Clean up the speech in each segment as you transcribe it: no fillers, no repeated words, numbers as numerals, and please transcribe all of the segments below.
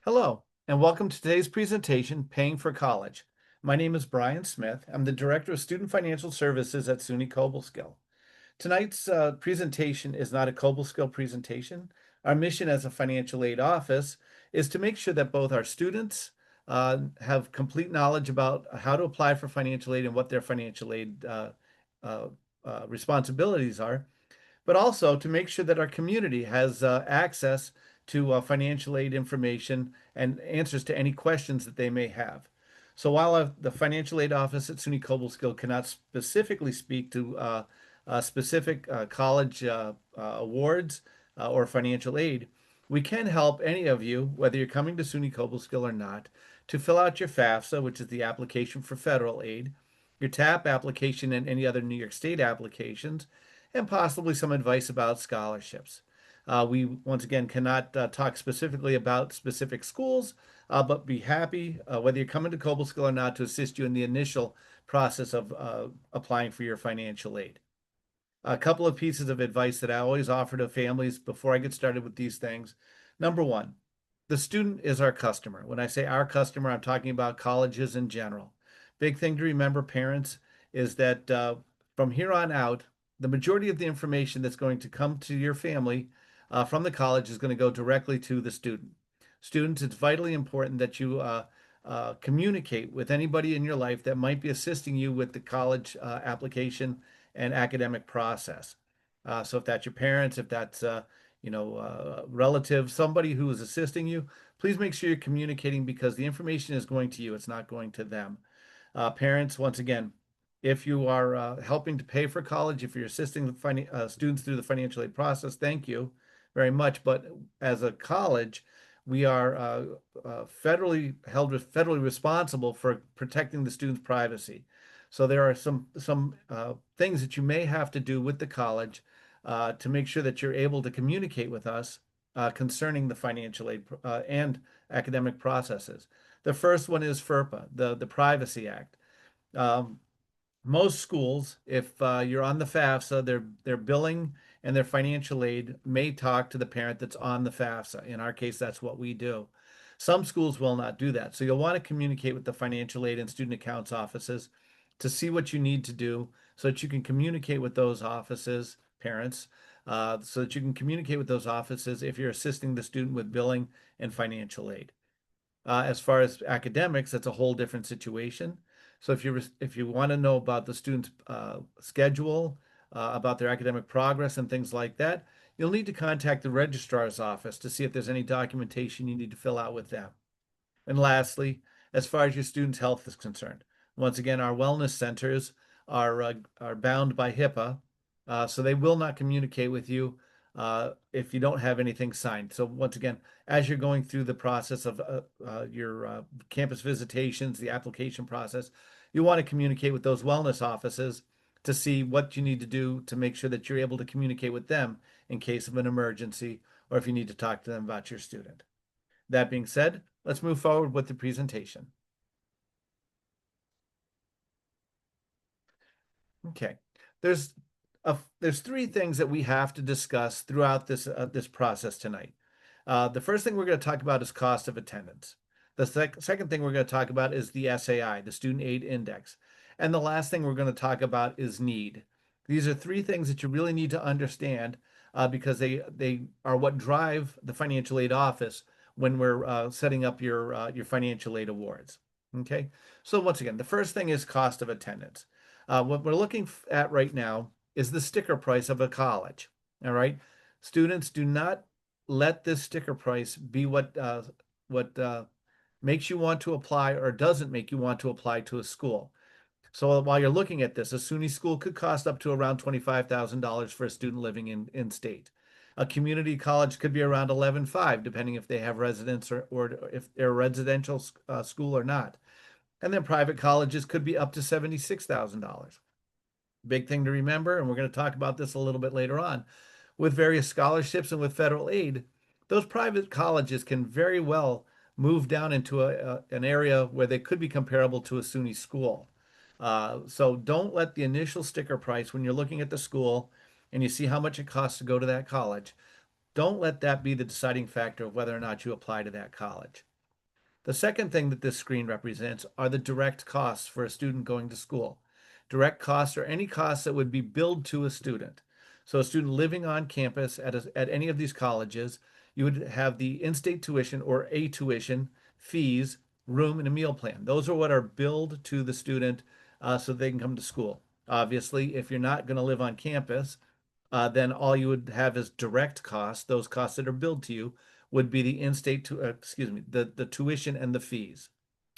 Hello, and welcome to today's presentation, Paying for College. My name is Brian Smith. I'm the Director of Student Financial Services at SUNY Cobleskill. Tonight's presentation is not a Cobleskill presentation. Our mission as a financial aid office is to make sure that both our students have complete knowledge about how to apply for financial aid and what their financial aid uh, responsibilities are, but also to make sure that our community has access to financial aid information and answers to any questions that they may have. So while the financial aid office at SUNY Cobleskill cannot specifically speak to specific college awards or financial aid, we can help any of you, whether you're coming to SUNY Cobleskill or not, to fill out your FAFSA, which is the application for federal aid, your TAP application, and any other New York State applications, and possibly some advice about scholarships. We once again cannot talk specifically about specific schools, but be happy, whether you're coming to Cobleskill or not, to assist you in the initial process of applying for your financial aid. A couple of pieces of advice that I always offer to families before I get started with these things. Number one, the student is our customer. When I say our customer, I'm talking about colleges in general. Big thing to remember, parents, is that from here on out, the majority of the information that's going to come to your family from the college is going to go directly to the student. Students, it's vitally important that you communicate with anybody in your life that might be assisting you with the college application and academic process. So if that's your parents, if that's relative, somebody who is assisting you, please make sure you're communicating because the information is going to you. It's not going to them. Parents, once again, if you are helping to pay for college, if you're assisting the students through the financial aid process, thank you very much. But as a college, we are federally responsible for protecting the student's privacy. So there are some things that you may have to do with the college to make sure that you're able to communicate with us concerning the financial aid and academic processes. The first one is FERPA, the Privacy Act. Um, Most schools, if you're on the FAFSA, their billing and their financial aid may talk to the parent that's on the FAFSA. In our case, that's what we do. Some schools will not do that. So you'll want to communicate with the financial aid and student accounts offices to see what you need to do so that you can communicate with those offices, parents, so that you can communicate with those offices if you're assisting the student with billing and financial aid. As far as academics, that's a whole different situation. So if you want to know about the student's schedule, about their academic progress and things like that, you'll need to contact the registrar's office to see if there's any documentation you need to fill out with them. And lastly, as far as your student's health is concerned, once again, our wellness centers are bound by HIPAA, so they will not communicate with you if you don't have anything signed. So once again, as you're going through the process of your campus visitations, the application process, you want to communicate with those wellness offices to see what you need to do to make sure that you're able to communicate with them in case of an emergency or if you need to talk to them about your student. That being said, let's move forward with the presentation. Okay, there's there's three things that we have to discuss throughout this process tonight. The first thing we're going to talk about is cost of attendance. The second thing we're going to talk about is the SAI, the Student Aid Index. And the last thing we're going to talk about is need. These are three things that you really need to understand because they are what drive the financial aid office when we're setting up your financial aid awards. Okay, so once again, the first thing is cost of attendance. What we're looking at right now is the sticker price of a college. All right, students, do not let this sticker price be what makes you want to apply or doesn't make you want to apply to a school. So while you're looking at this, a SUNY school could cost up to around $25,000 for a student living in state. A community college could be around 11.5, depending if they have residents or if they're a residential school or not. And then private colleges could be up to $76,000. Big thing to remember, and we're going to talk about this a little bit later on, with various scholarships and with federal aid, those private colleges can very well move down into an area where they could be comparable to a SUNY school. So don't let the initial sticker price when you're looking at the school and you see how much it costs to go to that college, don't let that be the deciding factor of whether or not you apply to that college. The second thing that this screen represents are the direct costs for a student going to school. Direct costs are any costs that would be billed to a student. So a student living on campus at any of these colleges, you would have the in-state tuition or a tuition, fees, room, and a meal plan. Those are what are billed to the student so they can come to school. Obviously, if you're not going to live on campus, then all you would have is direct costs. Those costs that are billed to you would be the in-state to, excuse me, the tuition and the fees.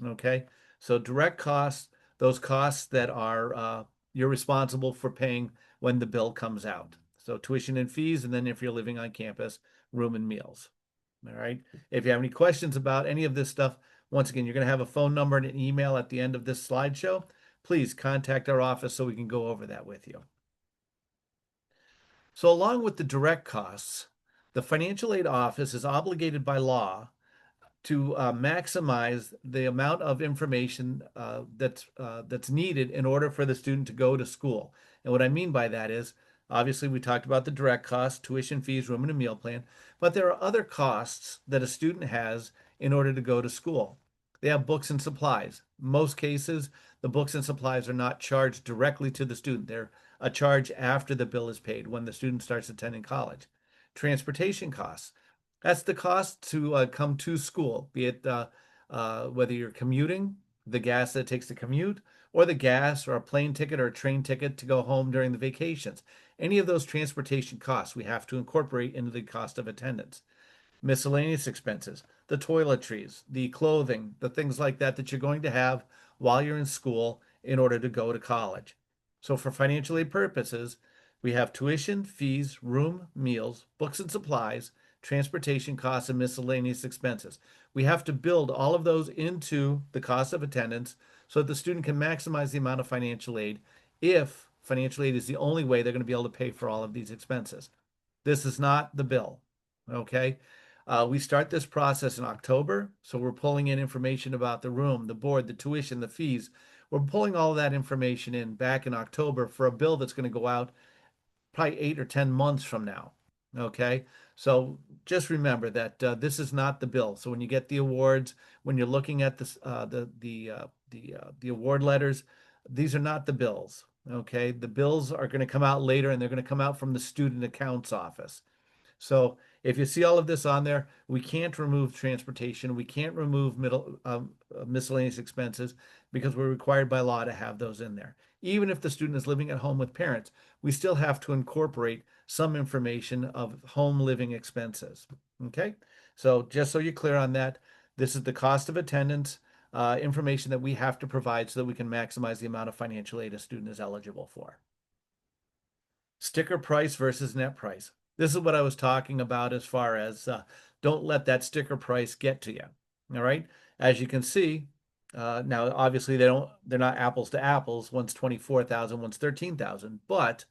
Okay, so direct costs, those costs that are you're responsible for paying when the bill comes out. So tuition and fees, and then if you're living on campus, room and meals. All right. If you have any questions about any of this stuff, once again, you're going to have a phone number and an email at the end of this slideshow. Please contact our office so we can go over that with you. So, along with the direct costs, the financial aid office is obligated by law to maximize the amount of information that's needed in order for the student to go to school. And what I mean by that is, obviously, we talked about the direct costs, tuition fees, room and a meal plan, but there are other costs that a student has in order to go to school. They have books and supplies. Most cases, the books and supplies are not charged directly to the student. They're a charge after the bill is paid when the student starts attending college. Transportation costs. That's the cost to come to school, be it whether you're commuting, the gas that it takes to commute, or the gas or a plane ticket or a train ticket to go home during the vacations. Any of those transportation costs we have to incorporate into the cost of attendance. Miscellaneous expenses, the toiletries, the clothing, the things like that that you're going to have while you're in school in order to go to college. So for financial aid purposes, we have tuition, fees, room, meals, books and supplies, transportation costs, and miscellaneous expenses. We have to build all of those into the cost of attendance so that the student can maximize the amount of financial aid if financial aid is the only way they're going to be able to pay for all of these expenses. This is not the bill. Okay. We start this process in October, so we're pulling in information about the room, the board, the tuition, the fees. We're pulling all of that information in back in October for a bill that's going to go out probably 8 or 10 months from now. Okay, so just remember that this is not the bill. So when you get the awards, when you're looking at this, the award letters, these are not the bills. Okay, the bills are going to come out later, and they're going to come out from the student accounts office. So if you see all of this on there, we can't remove transportation. We can't remove miscellaneous expenses because we're required by law to have those in there. Even if the student is living at home with parents, we still have to incorporate some information of home living expenses. Okay, so just so you're clear on that, this is the cost of attendance information that we have to provide so that we can maximize the amount of financial aid a student is eligible for. Sticker price versus net price. This is what I was talking about as far as don't let that sticker price get to you. All right. As you can see, now obviously they're not apples to apples. One's 24,000, one's 13,000. But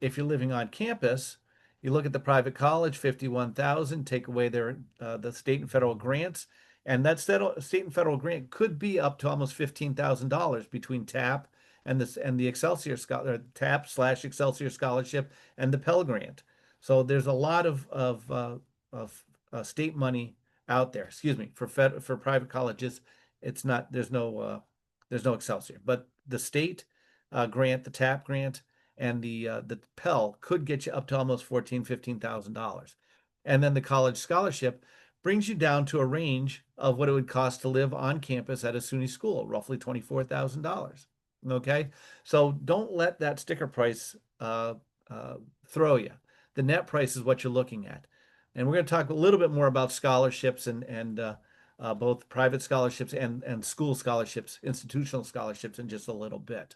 if you're living on campus, you look at the private college, 51,000, take away the state and federal grants, and that state and federal grant could be up to almost $15,000 between TAP and the Excelsior TAP / Excelsior Scholarship and the Pell Grant. So there's a lot of state money out there. Excuse me, for private colleges, it's not there's no Excelsior, but the state grant, the TAP grant, and the Pell could get you up to almost $15,000. And then the college scholarship brings you down to a range of what it would cost to live on campus at a SUNY school, roughly $24,000. Okay, so don't let that sticker price throw you. The net price is what you're looking at. And we're going to talk a little bit more about scholarships and both private scholarships and school scholarships, institutional scholarships in just a little bit.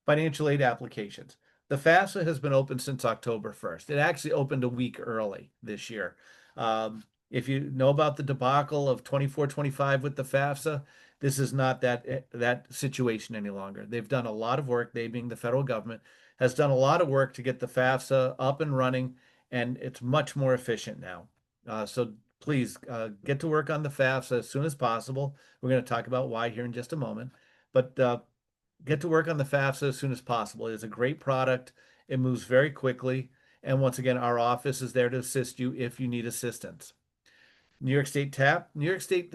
Financial aid applications. The FAFSA has been open since October 1st. It actually opened a week early this year. If you know about the debacle of 24-25 with the FAFSA, this is not that situation any longer. They've done a lot of work. They, being the federal government, has done a lot of work to get the FAFSA up and running, and it's much more efficient now. So please get to work on the FAFSA as soon as possible. We're going to talk about why here in just a moment, but get to work on the FAFSA as soon as possible. It is a great product. It moves very quickly. And once again, our office is there to assist you if you need assistance. New York State TAP. New York State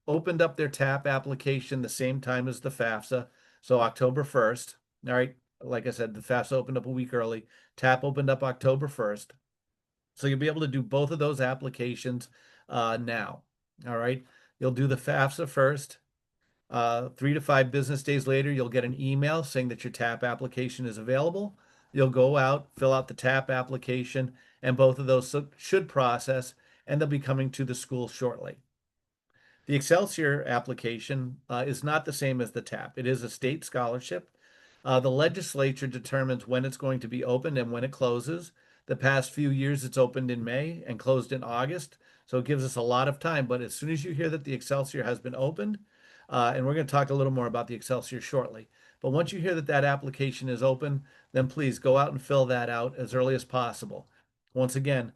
opened up their TAP application the same time as the FAFSA, so October 1st. All right, like I said, the FAFSA opened up a week early. TAP opened up October 1st. So you'll be able to do both of those applications now. All right, you'll do the FAFSA first. 3 to 5 business days later, you'll get an email saying that your TAP application is available. You'll go out, fill out the TAP application, and both of those should process, and they'll be coming to the school shortly. The Excelsior application is not the same as the TAP. It is a state scholarship. The legislature determines when it's going to be opened and when it closes. The past few years, it's opened in May and closed in August. So it gives us a lot of time. But as soon as you hear that the Excelsior has been opened, and we're going to talk a little more about the Excelsior shortly. But once you hear that that application is open, then please go out and fill that out as early as possible. Once again,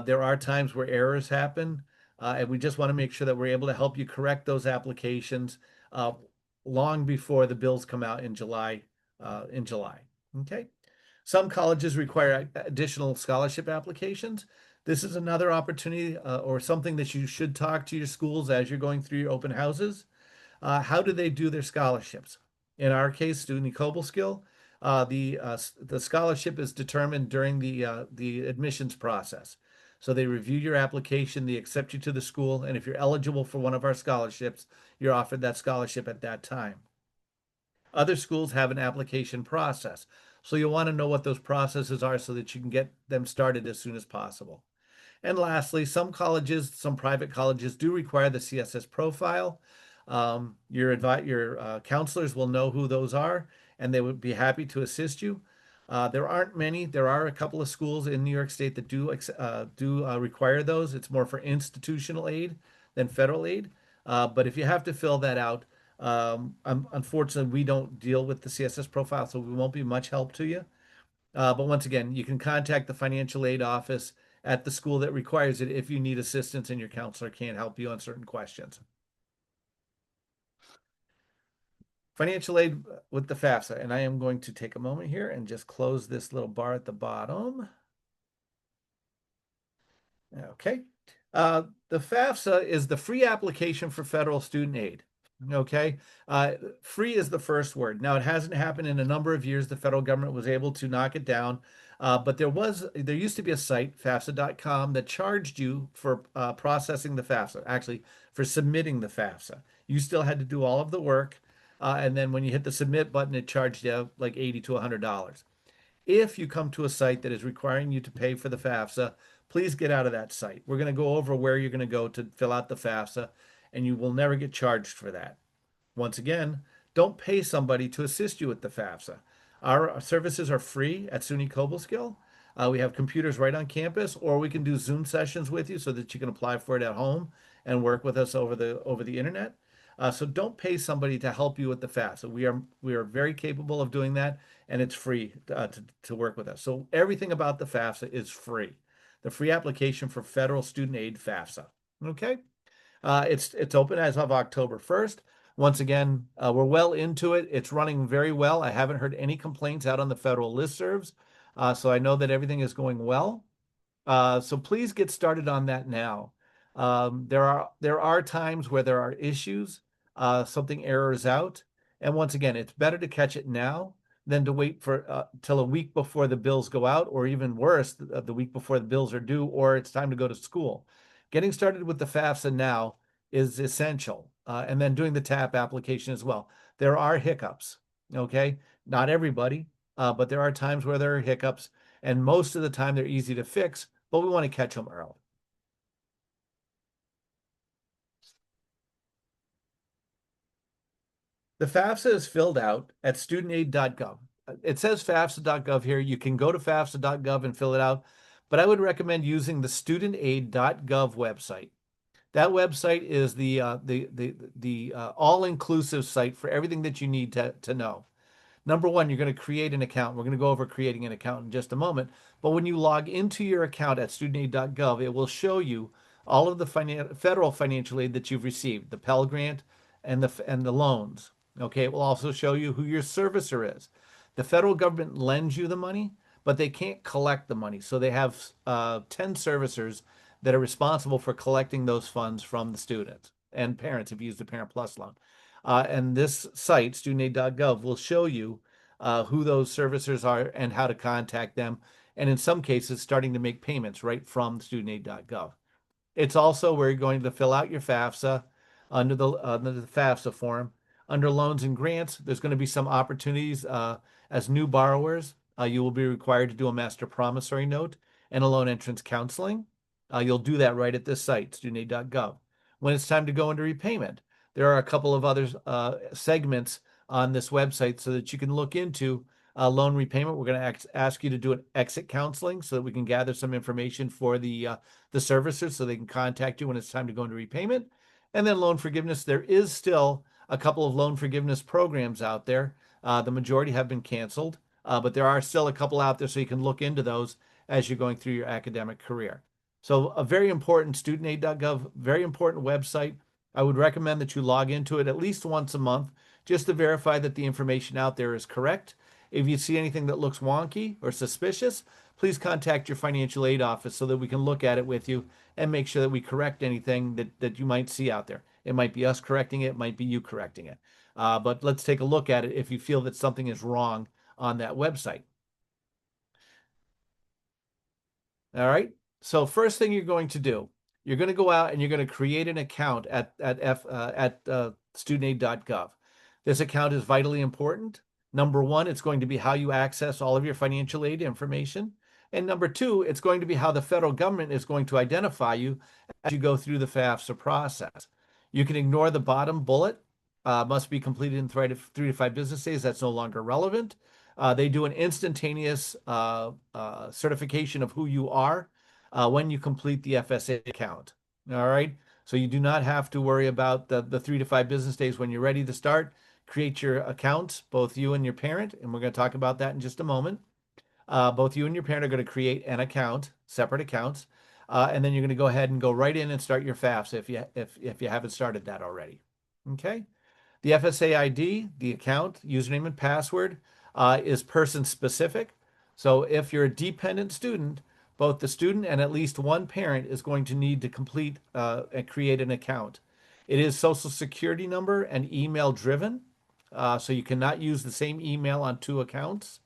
there are times where errors happen, and we just want to make sure that we're able to help you correct those applications long before the bills come out in July. Okay. Some colleges require additional scholarship applications. This is another opportunity or something that you should talk to your schools as you're going through your open houses. How do they do their scholarships? In our case, SUNY Cobleskill, the scholarship is determined during the admissions process. So they review your application, they accept you to the school, and if you're eligible for one of our scholarships, you're offered that scholarship at that time. Other schools have an application process. So you'll want to know what those processes are so that you can get them started as soon as possible. And lastly, some colleges, some private colleges do require the CSS profile. Your counselors will know who those are, and they would be happy to assist you. There aren't many. There are a couple of schools in New York State that do require those. It's more for institutional aid than federal aid. But if you have to fill that out, unfortunately, we don't deal with the CSS profile, so we won't be much help to you. But once again, you can contact the financial aid office at the school that requires it if you need assistance and your counselor can't help you on certain questions. Financial aid with the FAFSA, and I am going to take a moment here and just close this little bar at the bottom. Okay. The FAFSA is the free application for federal student aid. Okay. Free is the first word. Now, it hasn't happened in a number of years. The federal government was able to knock it down. But there used to be a site, FAFSA.com, that charged you for processing the FAFSA, actually for submitting the FAFSA. You still had to do all of the work. And then when you hit the submit button, it charged you like $80 to $100. If you come to a site that is requiring you to pay for the FAFSA, please get out of that site. We're going to go over where you're going to go to fill out the FAFSA, and you will never get charged for that. Once again, don't pay somebody to assist you with the FAFSA. Our services are free at SUNY Cobleskill. We have computers right on campus, or we can do Zoom sessions with you so that you can apply for it at home and work with us over the internet. So don't pay somebody to help you with the FAFSA. We are very capable of doing that, and it's free to work with us. So everything about the FAFSA is free. The free application for federal student aid FAFSA. Okay, it's open as of October 1st. Once again, we're well into it. It's running very well. I haven't heard any complaints out on the federal listservs, so I know that everything is going well. So please get started on that now. There are times where there are issues, something errors out, and once again, it's better to catch it now than to wait for till a week before the bills go out, or even worse, the week before the bills are due, or it's time to go to school. Getting started with the FAFSA now is essential, and then doing the TAP application as well. There are hiccups, okay? Not everybody, but there are times where there are hiccups, and most of the time they're easy to fix, but we want to catch them early. The FAFSA is filled out at studentaid.gov. It says FAFSA.gov here. You can go to FAFSA.gov and fill it out, but I would recommend using the studentaid.gov website. That website is the all-inclusive site for everything that you need to know. Number one, you're going to create an account. We're going to go over creating an account in just a moment. But when you log into your account at studentaid.gov, it will show you all of the federal financial aid that you've received, the Pell Grant and the loans. Okay, it will also show you who your servicer is. The federal government lends you the money, but they can't collect the money. So they have 10 servicers that are responsible for collecting those funds from the students and parents if you use the Parent Plus loan. And this site, studentaid.gov, will show you who those servicers are and how to contact them. And in some cases, starting to make payments right from studentaid.gov. It's also where you're going to fill out your FAFSA under the FAFSA form. Under loans and grants, there's going to be some opportunities as new borrowers. You will be required to do a master promissory note and a loan entrance counseling. You'll do that right at this site, studentaid.gov. When it's time to go into repayment, there are a couple of other segments on this website so that you can look into loan repayment. We're going to ask you to do an exit counseling so that we can gather some information for the servicers so they can contact you when it's time to go into repayment. And then loan forgiveness. There is still a couple of loan forgiveness programs out there. The majority have been canceled, but there are still a couple out there so you can look into those as you're going through your academic career. So a very important studentaid.gov, very important website. I would recommend that you log into it at least once a month just to verify that the information out there is correct. If you see anything that looks wonky or suspicious, please contact your financial aid office so that we can look at it with you and make sure that we correct anything that you might see out there. It might be us correcting it, it might be you correcting it. But let's take a look at it if you feel that something is wrong on that website. All right. So first thing you're going to do, you're going to go out and you're going to create an account at studentaid.gov. This account is vitally important. Number one, it's going to be how you access all of your financial aid information. And number two, it's going to be how the federal government is going to identify you as you go through the FAFSA process. You can ignore the bottom bullet, must be completed in 3 to 5 business days. That's no longer relevant. They do an instantaneous certification of who you are when you complete the FSA account. All right. So you do not have to worry about the 3 to 5 business days when you're ready to start. Create your accounts, both you and your parent, and we're going to talk about that in just a moment. Both you and your parent are going to create an account, separate accounts, and then you're going to go ahead and go right in and start your FAFSA if you haven't started that already. Okay. The FSA ID, the account, username and password is person specific. So if you're a dependent student, both the student and at least one parent is going to need to complete and create an account. It is Social Security number and email driven. So you cannot use the same email on 2 accounts.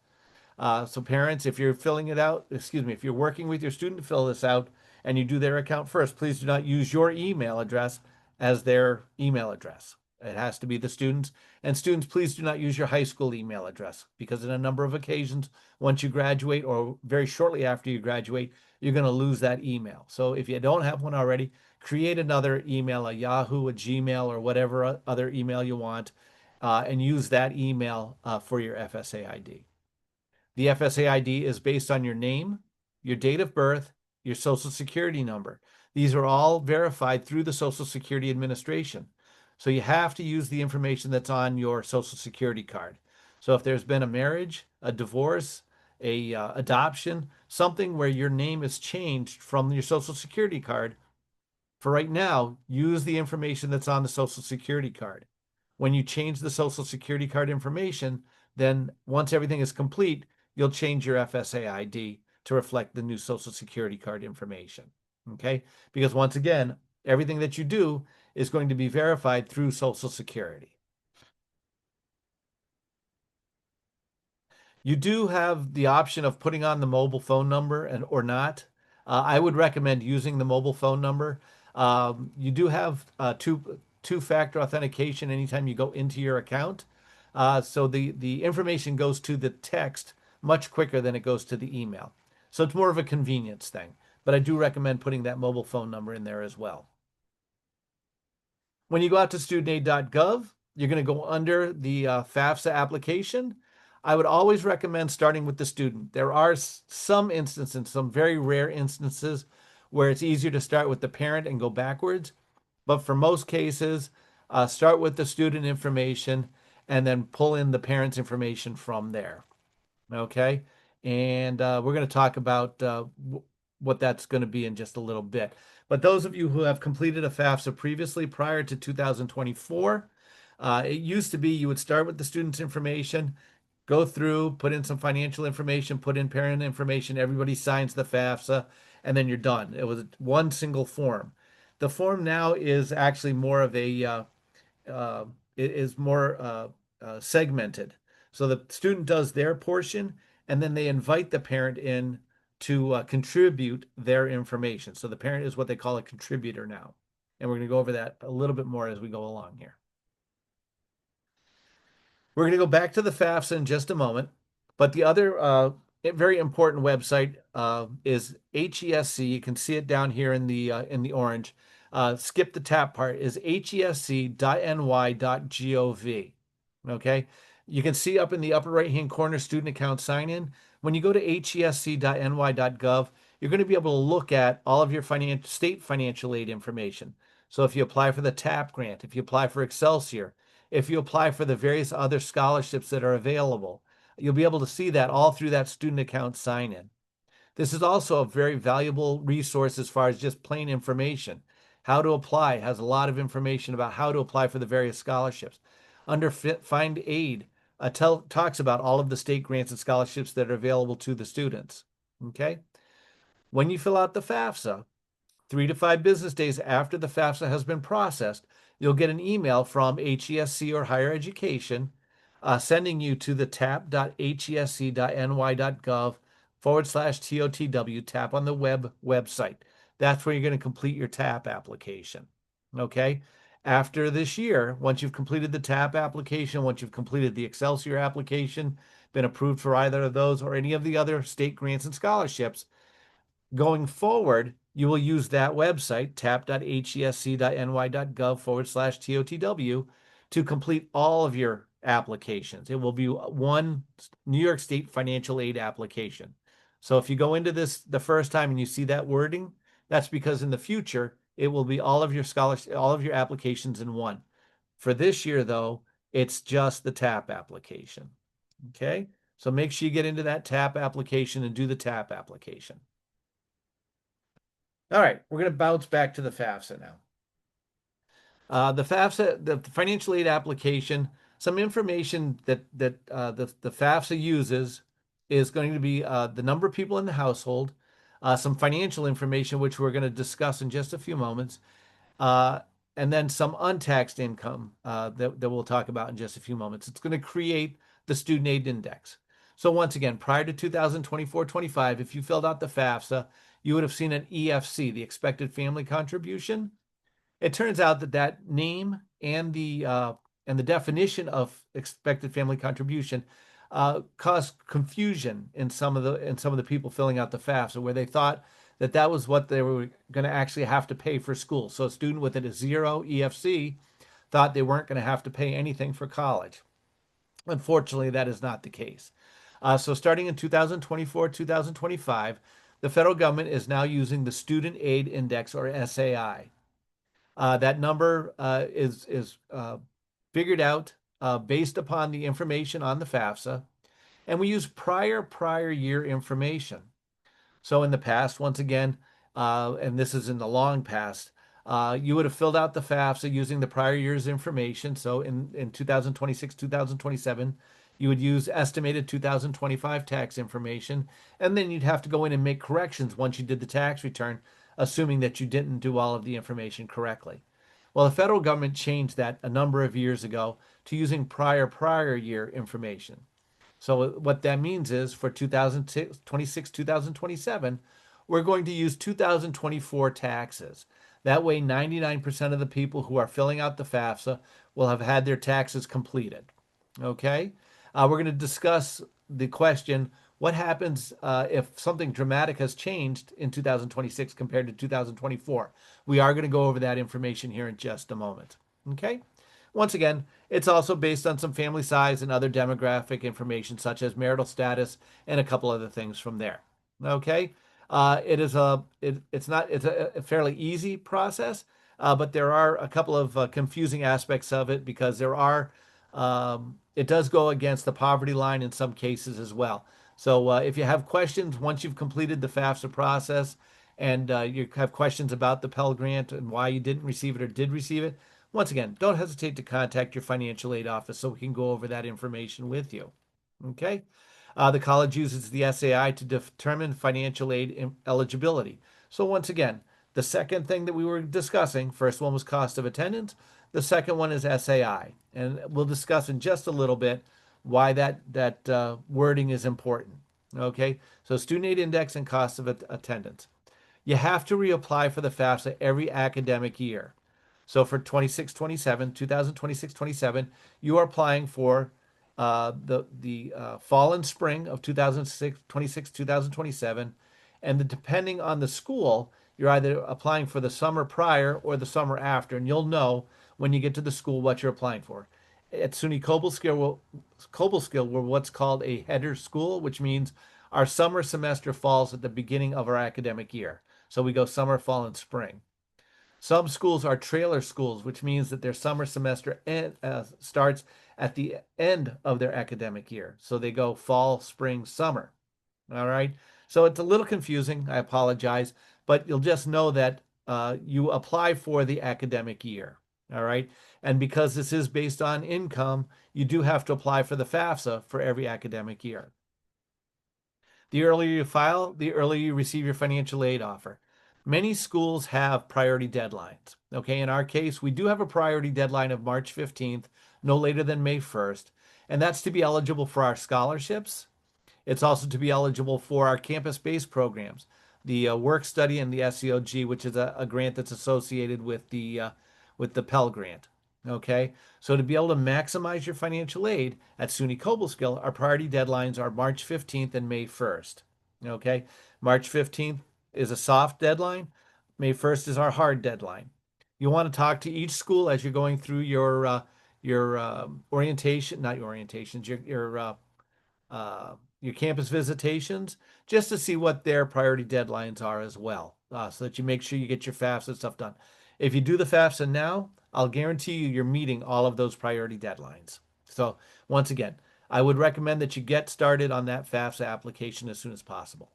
So parents, if you're filling it out, if you're working with your student to fill this out and you do their account first, please do not use your email address as their email address. It has to be the students. And students, please do not use your high school email address because in a number of occasions, once you graduate or very shortly after you graduate, you're going to lose that email. So if you don't have one already, create another email, a Yahoo, a Gmail, or whatever other email you want, and use that email for your FSA ID. The FSA ID is based on your name, your date of birth, your Social Security number. These are all verified through the Social Security Administration. So you have to use the information that's on your Social Security card. So if there's been a marriage, a divorce, a adoption, something where your name is changed from your Social Security card, for right now, use the information that's on the Social Security card. When you change the Social Security card information, then once everything is complete, you'll change your FSA ID to reflect the new Social Security card information. Okay? Because once again, everything that you do is going to be verified through Social Security. You do have the option of putting on the mobile phone number or not. I would recommend using the mobile phone number. You do have two-factor authentication anytime you go into your account. So the information goes to the text much quicker than it goes to the email. So it's more of a convenience thing. But I do recommend putting that mobile phone number in there as well. When you go out to studentaid.gov, you're going to go under the FAFSA application. I would always recommend starting with the student. There are some instances, some very rare instances, where it's easier to start with the parent and go backwards. But for most cases, start with the student information and then pull in the parent's information from there. Okay? And we're going to talk about what that's going to be in just a little bit. But those of you who have completed a FAFSA previously prior to 2024, it used to be you would start with the student's information, go through, put in some financial information, put in parent information, everybody signs the FAFSA, and then you're done. It was one single form. The form now is actually more of a uh, is more segmented. So the student does their portion, and then they invite the parent in to contribute their information. So the parent is what they call a contributor now. And we're going to go over that a little bit more as we go along here. We're going to go back to the FAFSA in just a moment, but the other very important website is HESC. You can see it down here in the orange. Skip the tap part is hesc.ny.gov. Okay, you can see up in the upper right-hand corner student account sign in. When you go to hesc.ny.gov, you're going to be able to look at all of your state financial aid information. So if you apply for the TAP grant, if you apply for Excelsior, if you apply for the various other scholarships that are available, you'll be able to see that all through that student account sign in. This is also a very valuable resource as far as just plain information. How to apply has a lot of information about how to apply for the various scholarships. Under Find Aid, talks about all of the state grants and scholarships that are available to the students. Okay? When you fill out the FAFSA, 3 to 5 business days after the FAFSA has been processed, you'll get an email from HESC or Higher Education sending you to the tap.hesc.ny.gov/TOTW. Tap on the website. That's where you're going to complete your TAP application. Okay. After this year, once you've completed the TAP application, once you've completed the Excelsior application, been approved for either of those or any of the other state grants and scholarships, going forward, you will use that website, tap.hesc.ny.gov/TOTW, to complete all of your applications. It will be one New York State financial aid application. So if you go into this the first time and you see that wording, that's because in the future, it will be all of your all of your applications in one. For this year, though, it's just the TAP application. Okay? So make sure you get into that TAP application and do the TAP application. All right, we're going to bounce back to the FAFSA now. The FAFSA, the financial aid application, some information that the FAFSA uses is going to be the number of people in the household, some financial information, which we're going to discuss in just a few moments, uh, and then some untaxed income that we'll talk about in just a few moments. It's going to create the student aid index. So once again, prior to 2024-25, if you filled out the FAFSA, you would have seen an EFC, the expected family contribution. It turns out that that name and the definition of expected family contribution caused confusion in some of the people filling out the FAFSA, where they thought that that was what they were going to actually have to pay for school. So a student with a 0 EFC thought they weren't going to have to pay anything for college. Unfortunately, that is not the case. So starting in 2024, 2025, the federal government is now using the Student Aid Index, or SAI. That number is figured out based upon the information on the FAFSA, and we use prior year information. So in the past, once again, and this is in the long past, you would have filled out the FAFSA using the prior year's information. So in 2026, 2027, you would use estimated 2025 tax information, and then you'd have to go in and make corrections once you did the tax return, assuming that you didn't do all of the information correctly. Well, the federal government changed that a number of years ago to using prior year information. So what that means is for 2026, 2027, we're going to use 2024 taxes. That way, 99% of the people who are filling out the FAFSA will have had their taxes completed. Okay? We're going to discuss the question, what happens if something dramatic has changed in 2026 compared to 2024? We are going to go over that information here in just a moment. Okay? Once again, it's also based on some family size and other demographic information, such as marital status and a couple other things from there. Okay, it's a fairly easy process, but there are a couple of confusing aspects of it because it does go against the poverty line in some cases as well. So if you have questions once you've completed the FAFSA process and you have questions about the Pell Grant and why you didn't receive it or did receive it, once again, don't hesitate to contact your financial aid office so we can go over that information with you. Okay? The college uses the SAI to determine financial aid eligibility. So once again, the second thing that we were discussing, first one was cost of attendance. The second one is SAI, and we'll discuss in just a little bit why that wording is important. Okay, so student aid index and cost of attendance. You have to reapply for the FAFSA every academic year. So for 26-27, 2026-27, you are applying for the fall and spring of 2026, 2027, and depending on the school, you're either applying for the summer prior or the summer after, and you'll know when you get to the school what you're applying for. At SUNY Cobleskill, we're what's called a header school, which means our summer semester falls at the beginning of our academic year. So we go summer, fall, and spring. Some schools are trailer schools, which means that their summer semester starts at the end of their academic year. So they go fall, spring, summer. All right. So it's a little confusing. I apologize, but you'll just know that you apply for the academic year. All right. And because this is based on income, you do have to apply for the FAFSA for every academic year. The earlier you file, the earlier you receive your financial aid offer. Many schools have priority deadlines. Okay, in our case, we do have a priority deadline of March 15th, no later than May 1st, and that's to be eligible for our scholarships. It's also to be eligible for our campus-based programs, the work study and the SEOG, which is a grant that's associated with the Pell Grant. Okay, so to be able to maximize your financial aid at SUNY Cobleskill, our priority deadlines are March 15th and May 1st. Okay, March 15th is a soft deadline. May 1st is our hard deadline. You want to talk to each school as you're going through your orientation, not your orientations, your campus visitations, just to see what their priority deadlines are as well, so that you make sure you get your FAFSA stuff done. If you do the FAFSA now, I'll guarantee you're meeting all of those priority deadlines. So once again, I would recommend that you get started on that FAFSA application as soon as possible.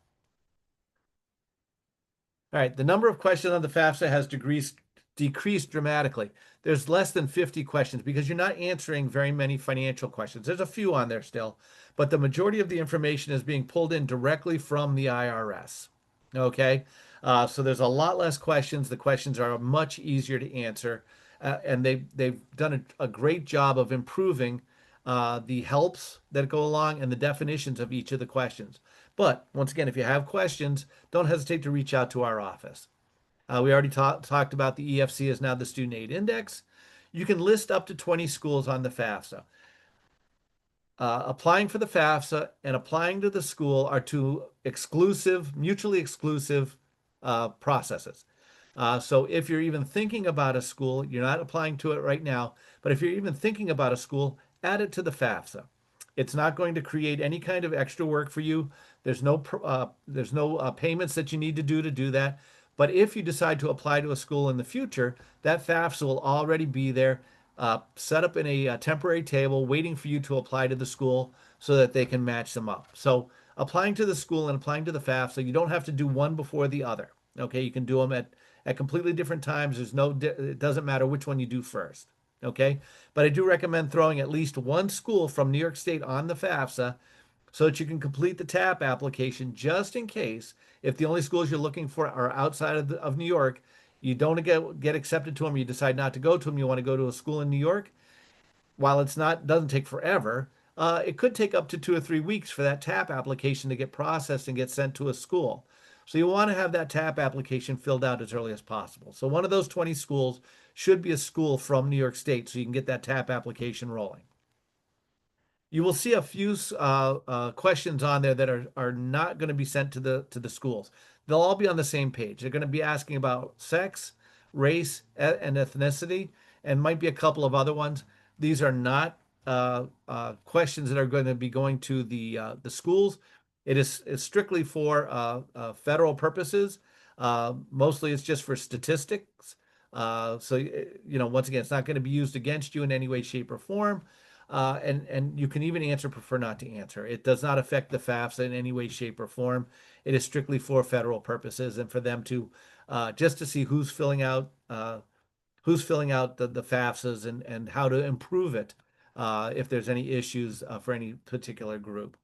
All right, the number of questions on the FAFSA has decreased dramatically. There's less than 50 questions because you're not answering very many financial questions. There's a few on there still, but the majority of the information is being pulled in directly from the IRS. Okay, so there's a lot less questions. The questions are much easier to answer, and they've done a great job of improving the helps that go along and the definitions of each of the questions. But once again, if you have questions, don't hesitate to reach out to our office. We already talked about the EFC is now the Student Aid Index. You can list up to 20 schools on the FAFSA. Applying for the FAFSA and applying to the school are two mutually exclusive processes. So if you're even thinking about a school, you're not applying to it right now, but if you're even thinking about a school, add it to the FAFSA. It's not going to create any kind of extra work for you. There's no payments that you need to do that. But if you decide to apply to a school in the future, that FAFSA will already be there, set up in a temporary table, waiting for you to apply to the school so that they can match them up. So applying to the school and applying to the FAFSA, you don't have to do one before the other. Okay, you can do them at completely different times. It doesn't matter which one you do first. Okay, but I do recommend throwing at least one school from New York State on the FAFSA so that you can complete the TAP application just in case if the only schools you're looking for are outside of New York, you don't get accepted to them, you decide not to go to them, you want to go to a school in New York, while doesn't take forever, it could take up to 2 or 3 weeks for that TAP application to get processed and get sent to a school. So you want to have that TAP application filled out as early as possible. So one of those 20 schools should be a school from New York State so you can get that TAP application rolling. You will see a few questions on there that are not going to be sent to the schools. They'll all be on the same page. They're going to be asking about sex, race, and ethnicity, and might be a couple of other ones. These are not questions that are going to be going to the schools. It's strictly for federal purposes. Mostly, it's just for statistics. So once again, it's not going to be used against you in any way, shape, or form. And you can even answer prefer not to answer. It does not affect the FAFSA in any way, shape, or form. It is strictly for federal purposes and for them to just to see who's filling out the FAFSAs and how to improve it if there's any issues for any particular group.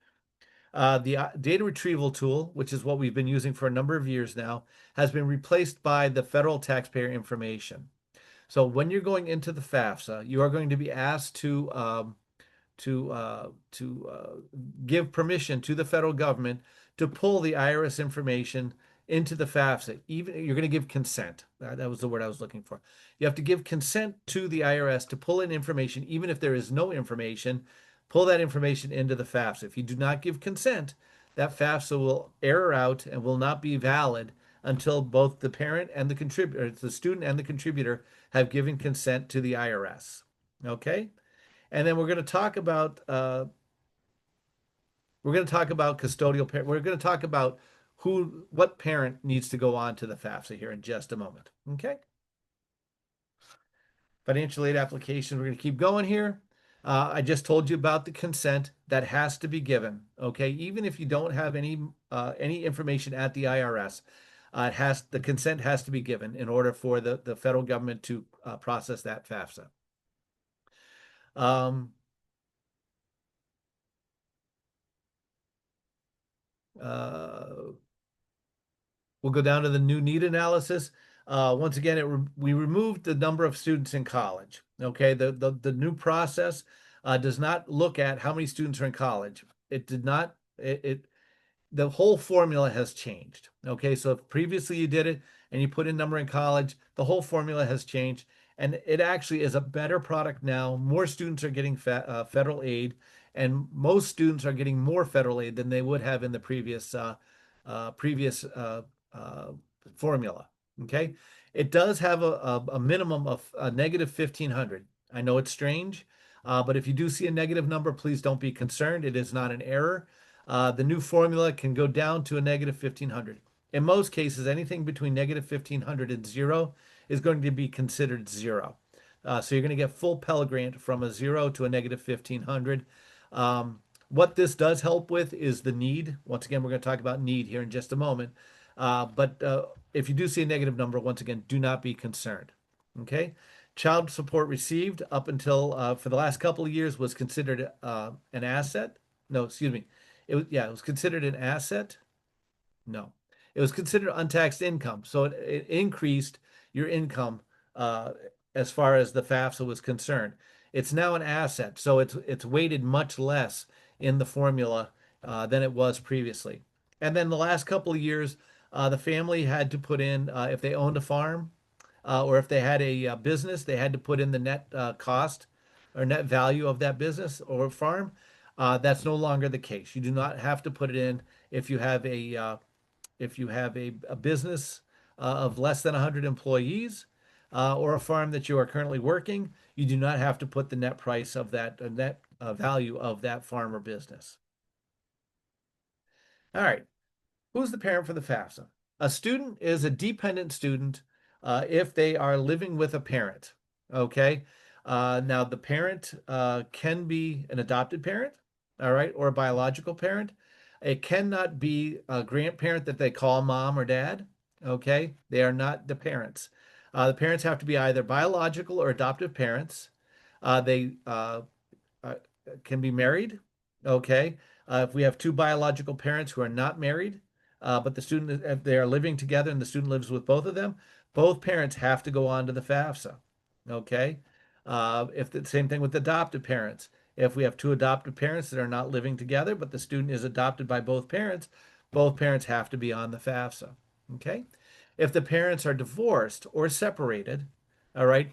The data retrieval tool, which is what we've been using for a number of years now, has been replaced by the federal taxpayer information. So when you're going into the FAFSA, you are going to be asked to give permission to the federal government to pull the IRS information into the FAFSA. Even you're going to give consent. That was the word I was looking for. You have to give consent to the IRS to pull in information, even if there is no information. Pull that information into the FAFSA. If you do not give consent, that FAFSA will error out and will not be valid until both the parent and the contributor, the student and the contributor, have given consent to the IRS. Okay? And then we're going to talk about custodial parent. We're going to talk about what parent needs to go on to the FAFSA here in just a moment. Okay. Financial aid application. We're going to keep going here. I just told you about the consent that has to be given. Okay. Even if you don't have any information at the IRS, the consent has to be given in order for the federal government to process that FAFSA. Um, uh, We'll go down to the new need analysis. Once again, we removed the number of students in college. Okay, the new process does not look at how many students are in college. It did not. The whole formula has changed. Okay, so if previously you did it and you put in number in college, the whole formula has changed, and it actually is a better product now. More students are getting federal aid, and most students are getting more federal aid than they would have in the previous uh, formula. Okay, it does have a minimum of a negative 1,500. I know it's strange, but if you do see a negative number, please don't be concerned. It is not an error. The new formula can go down to a negative 1,500. In most cases, anything between negative 1,500 and zero is going to be considered zero. So you're going to get full Pell Grant from a zero to a negative 1,500. What this does help with is the need. Once again, we're going to talk about need here in just a moment. But if you do see a negative number, once again, do not be concerned. Okay. Child support received up until for the last couple of years was considered an asset. No, excuse me. It was considered an asset. No, it was considered untaxed income. So it increased your income uh, as far as the FAFSA was concerned. It's now an asset, so it's weighted much less in the formula than it was previously. And then the last couple of years, the family had to put in if they owned a farm or if they had a business, they had to put in the net cost or net value of that business or farm. That's no longer the case. You do not have to put it in if you have a business of less than 100 employees or a farm that you are currently working. You do not have to put the net price of that net value of that farm or business. All right. Who's the parent for the FAFSA? A student is a dependent student if they are living with a parent. Okay. Now, the parent can be an adopted parent, all right, or a biological parent. It cannot be a grandparent that they call mom or dad. Okay. They are not the parents. The parents have to be either biological or adoptive parents. They uh, can be married. Okay. If we have two biological parents who are not married, but the student, if they are living together and the student lives with both of them, both parents have to go on to the FAFSA. Okay. If the same thing with adoptive parents. If we have two adoptive parents that are not living together, but the student is adopted by both parents have to be on the FAFSA. Okay. If the parents are divorced or separated, all right,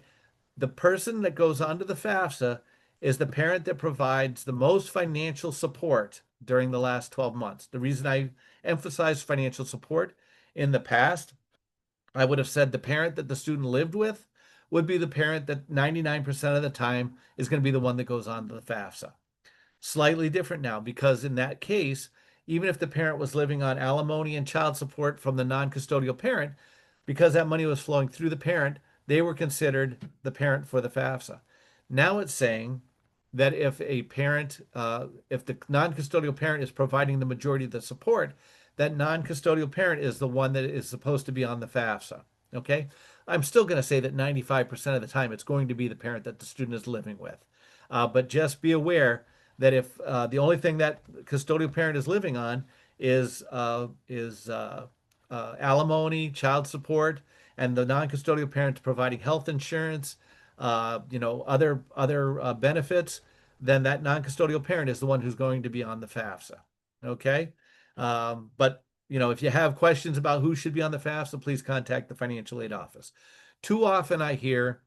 the person that goes onto the FAFSA is the parent that provides the most financial support during the last 12 months. The reason I emphasize financial support in the past, I would have said the parent that the student lived with would be the parent that 99% of the time is going to be the one that goes on to the FAFSA. Slightly different now because in that case, even if the parent was living on alimony and child support from the non-custodial parent, because that money was flowing through the parent, they were considered the parent for the FAFSA. Now it's saying that if the non-custodial parent is providing the majority of the support, that non-custodial parent is the one that is supposed to be on the FAFSA. Okay. I'm still going to say that 95% of the time it's going to be the parent that the student is living with. But just be aware that if the only thing that custodial parent is living on is alimony, child support, and the non-custodial parent providing health insurance, other benefits, then that non-custodial parent is the one who's going to be on the FAFSA. Okay, but if you have questions about who should be on the FAFSA, please contact the financial aid office. Too often I hear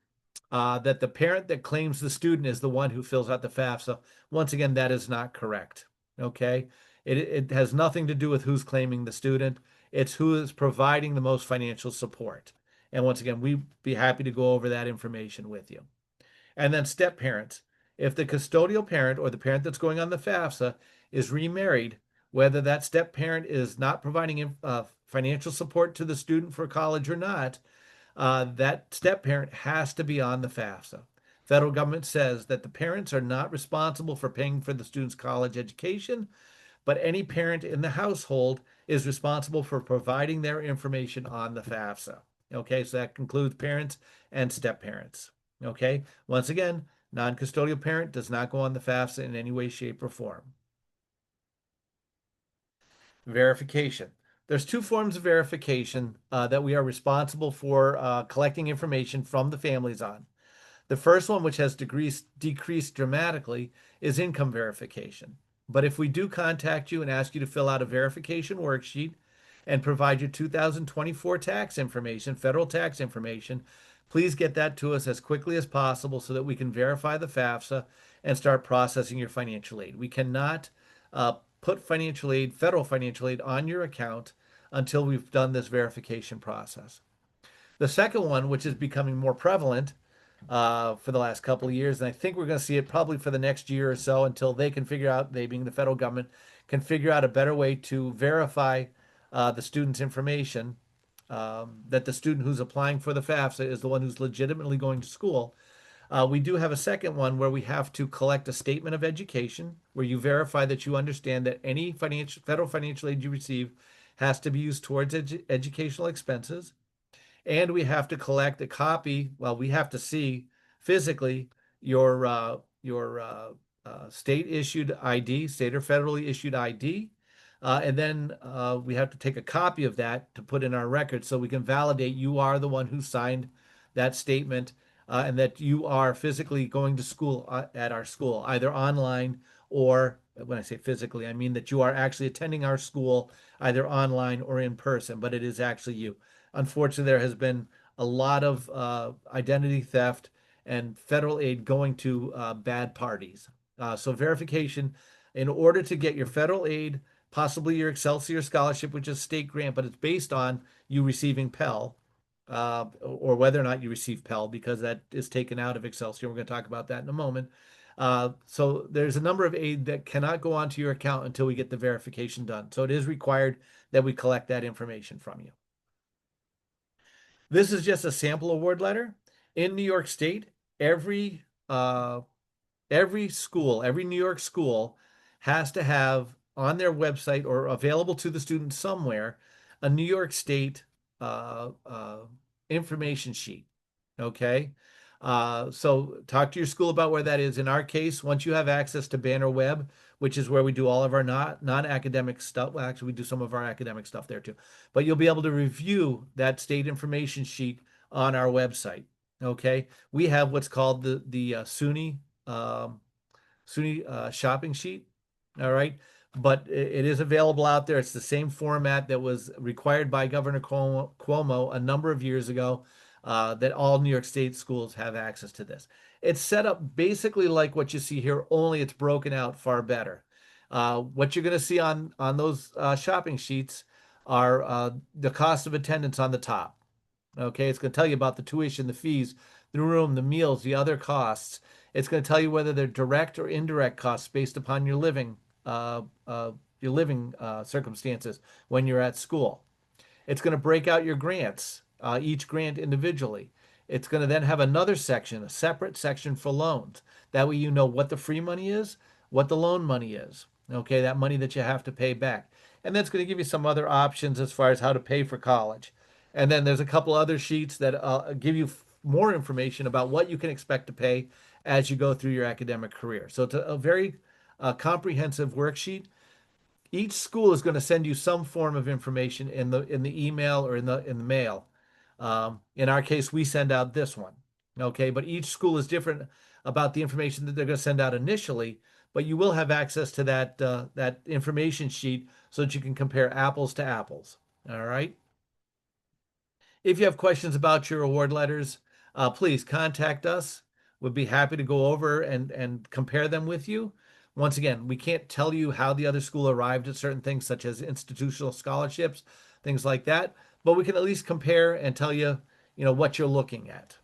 that the parent that claims the student is the one who fills out the FAFSA. Once again, that is not correct. Okay. It has nothing to do with who's claiming the student. It's who is providing the most financial support. And once again, we'd be happy to go over that information with you. And then step parents. If the custodial parent or the parent that's going on the FAFSA is remarried, whether that step parent is not providing financial support to the student for college or not, that step parent has to be on the FAFSA. Federal government says that the parents are not responsible for paying for the student's college education, but any parent in the household is responsible for providing their information on the FAFSA. Okay, so that includes parents and step parents. Okay, once again, non-custodial parent does not go on the FAFSA in any way, shape, or form. Verification. There's two forms of verification that we are responsible for collecting information from the families on. The first one, which has decreased dramatically, is income verification. But if we do contact you and ask you to fill out a verification worksheet and provide your 2024 tax information, federal tax information, please get that to us as quickly as possible so that we can verify the FAFSA and start processing your financial aid. We cannot put financial aid, federal financial aid, on your account until we've done this verification process. The second one, which is becoming more prevalent for the last couple of years, and I think we're going to see it probably for the next year or so until they can figure out, they being the federal government, can figure out a better way to verify the student's information, that the student who's applying for the FAFSA is the one who's legitimately going to school. We do have a second one where we have to collect a statement of education where you verify that you understand that any federal financial aid you receive has to be used towards educational expenses. And we have to collect a copy. Well, we have to see physically your state issued ID, state or federally issued ID. And then we have to take a copy of that to put in our record so we can validate you are the one who signed that statement and that you are physically going to school at our school, either online or when I say physically, I mean that you are actually attending our school either online or in person, but it is actually you. Unfortunately, there has been a lot of identity theft and federal aid going to bad parties. So verification, in order to get your federal aid, possibly your Excelsior scholarship, which is state grant, but it's based on you receiving Pell, or whether or not you receive Pell, because that is taken out of Excelsior. We're going to talk about that in a moment. So there's a number of aid that cannot go onto your account until we get the verification done. So it is required that we collect that information from you. This is just a sample award letter. In New York State, every school, every New York school has to have on their website or available to the student somewhere a New York State information sheet. Okay. So talk to your school about where that is. In our case, once you have access to Banner Web, which is where we do all of our non-academic stuff. Well, actually, we do some of our academic stuff there too. But you'll be able to review that state information sheet on our website. Okay. We have what's called the SUNY shopping sheet. All right. But it is available out there. It's the same format that was required by Governor Cuomo a number of years ago, that all New York State schools have access to this. It's set up basically like what you see here, only it's broken out far better. What you're going to see on those shopping sheets are the cost of attendance on the top. Okay, it's going to tell you about the tuition, the fees, the room, the meals, the other costs. It's going to tell you whether they're direct or indirect costs based upon your living circumstances when you're at school. It's going to break out your grants, each grant individually. It's going to then have another section, a separate section for loans. That way you know what the free money is, what the loan money is. Okay, that money that you have to pay back. And that's going to give you some other options as far as how to pay for college. And then there's a couple other sheets that give you more information about what you can expect to pay as you go through your academic career. So it's a very comprehensive worksheet. Each school is going to send you some form of information in the email or in the mail. In our case, we send out this one. Okay, but each school is different about the information that they're going to send out initially. But you will have access to that information sheet so that you can compare apples to apples. All right. If you have questions about your award letters, please contact us. We'd be happy to go over and compare them with you. Once again, we can't tell you how the other school arrived at certain things, such as institutional scholarships, things like that, but we can at least compare and tell you, what you're looking at.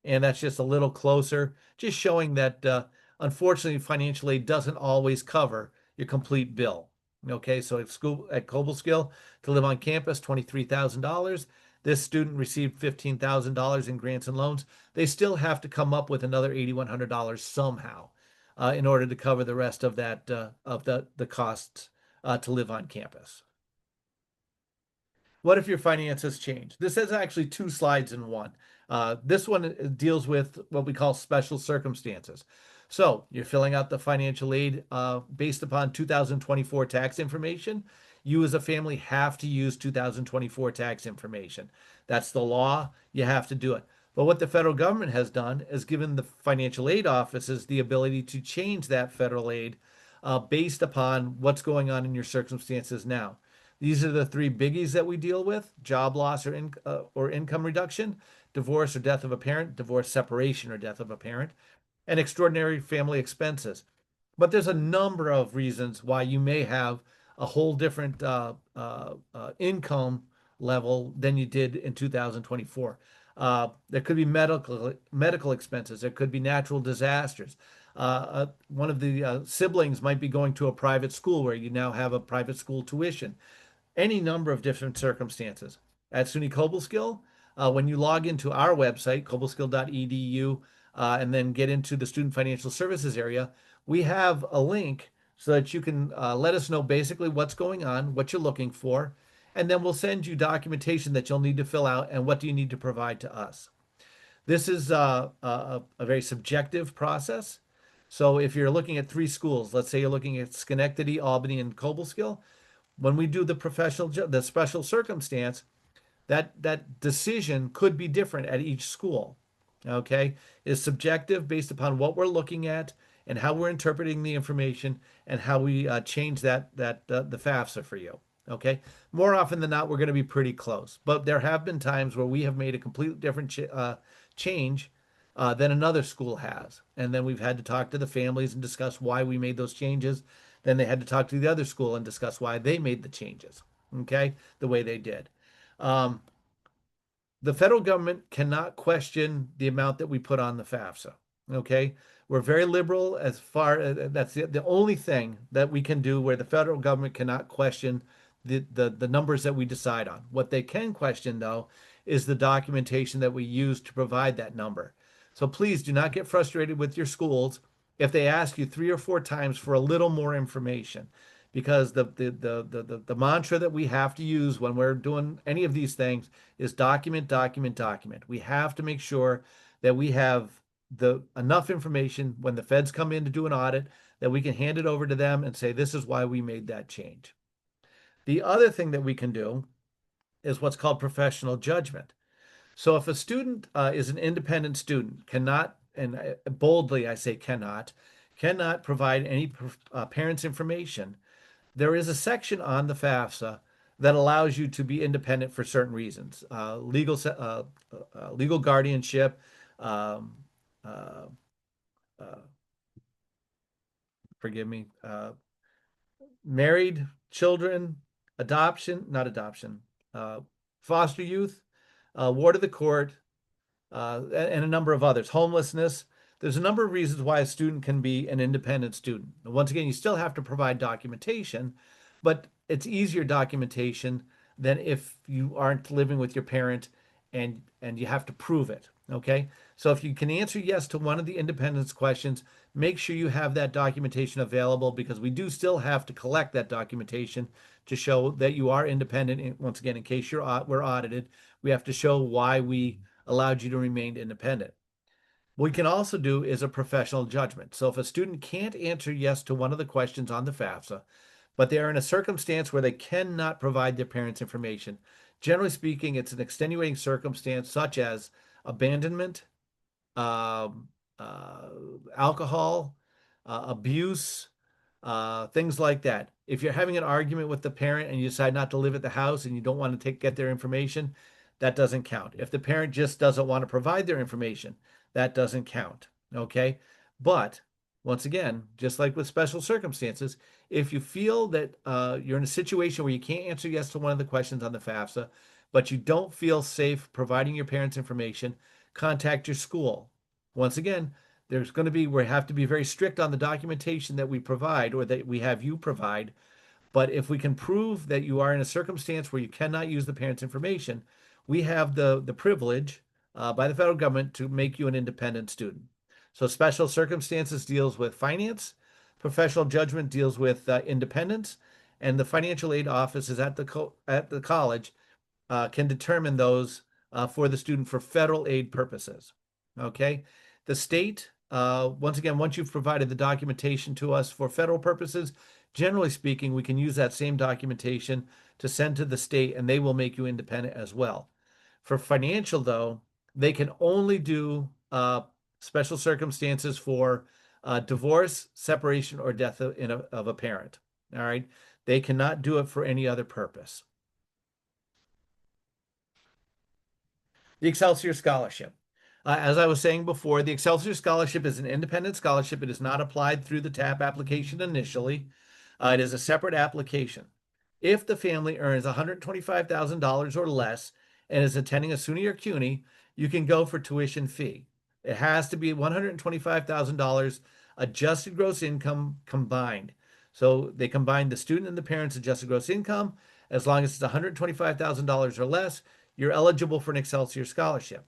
And that's just a little closer, just showing that unfortunately financial aid doesn't always cover your complete bill. Okay, so at school at Cobleskill to live on campus, $23,000. This student received $15,000 in grants and loans. They still have to come up with another $8,100 somehow in order to cover the rest of that of the costs to live on campus. What if your finances change? This has actually two slides in one. This one deals with what we call special circumstances. So you're filling out the financial aid based upon 2024 tax information. You as a family have to use 2024 tax information. That's the law. You have to do it. But what the federal government has done is given the financial aid offices the ability to change that federal aid based upon what's going on in your circumstances now. These are the three biggies that we deal with: job loss or income reduction, divorce or death of a parent, divorce, separation, or death of a parent, and extraordinary family expenses. But there's a number of reasons why you may have a whole different income level than you did in 2024. There could be medical expenses. There could be natural disasters. One of the siblings might be going to a private school where you now have a private school tuition. Any number of different circumstances. At SUNY Cobleskill, when you log into our website, cobleskill.edu, and then get into the Student Financial Services area, we have a link so that you can let us know basically what's going on, what you're looking for, and then we'll send you documentation that you'll need to fill out and what do you need to provide to us. This is a very subjective process. So if you're looking at three schools, let's say you're looking at Schenectady, Albany, and Cobleskill, when we do the special circumstance, that decision could be different at each school. Okay, it's subjective based upon what we're looking at and how we're interpreting the information and how we change the FAFSA for you. Okay, more often than not, we're going to be pretty close, but there have been times where we have made a completely different change than another school has, and then we've had to talk to the families and discuss why we made those changes. Then they had to talk to the other school and discuss why they made the changes, okay, the way they did. Um, the federal government cannot question the amount that we put on the FAFSA. Okay. We're very liberal as far as that's the only thing that we can do where the federal government cannot question the numbers that we decide on. What they can question, though, is the documentation that we use to provide that number. So please do not get frustrated with your schools if they ask you three or four times for a little more information, because the mantra that we have to use when we're doing any of these things is document, document, document. We have to make sure that we have the enough information when the feds come in to do an audit that we can hand it over to them and say, this is why we made that change. The other thing that we can do is what's called professional judgment. So if a student is an independent student, cannot, and boldly I say cannot provide any parents' information, there is a section on the FAFSA that allows you to be independent for certain reasons, legal guardianship, um, uh, uh, forgive me, married, children, adoption, not adoption, uh, foster youth, ward of the court, and a number of others, homelessness. There's a number of reasons why a student can be an independent student. Once again, you still have to provide documentation, but it's easier documentation than if you aren't living with your parent and you have to prove it. Okay. So if you can answer yes to one of the independence questions, make sure you have that documentation available because we do still have to collect that documentation to show that you are independent. Once again, in case we're audited, we have to show why we allowed you to remain independent. What we can also do is a professional judgment. So if a student can't answer yes to one of the questions on the FAFSA, but they are in a circumstance where they cannot provide their parents information, generally speaking, it's an extenuating circumstance such as abandonment, um, uh, alcohol, abuse, things like that. If you're having an argument with the parent and you decide not to live at the house and you don't want to get their information, that doesn't count. If the parent just doesn't want to provide their information, that doesn't count. Okay. But once again, just like with special circumstances, if you feel that you're in a situation where you can't answer yes to one of the questions on the FAFSA, but you don't feel safe providing your parents information, contact your school. Once again, there's going to be, we have to be very strict on the documentation that we provide or that we have you provide. But if we can prove that you are in a circumstance where you cannot use the parent's information, we have the privilege by the federal government to make you an independent student. So special circumstances deals with finance, professional judgment deals with independence, and the financial aid office is at the college can determine those for the student for federal aid purposes. Okay. The state, once again, once you've provided the documentation to us for federal purposes, generally speaking, we can use that same documentation to send to the state and they will make you independent as well. For financial, though, they can only do special circumstances for divorce, separation, or death of a parent. All right. They cannot do it for any other purpose. The Excelsior Scholarship. As I was saying before, the Excelsior Scholarship is an independent scholarship. It is not applied through the TAP application initially. It is a separate application. If the family earns $125,000 or less and is attending a SUNY or CUNY, you can go for tuition fee. It has to be $125,000 adjusted gross income combined. So they combine the student and the parent's adjusted gross income. As long as it's $125,000 or less, you're eligible for an Excelsior Scholarship.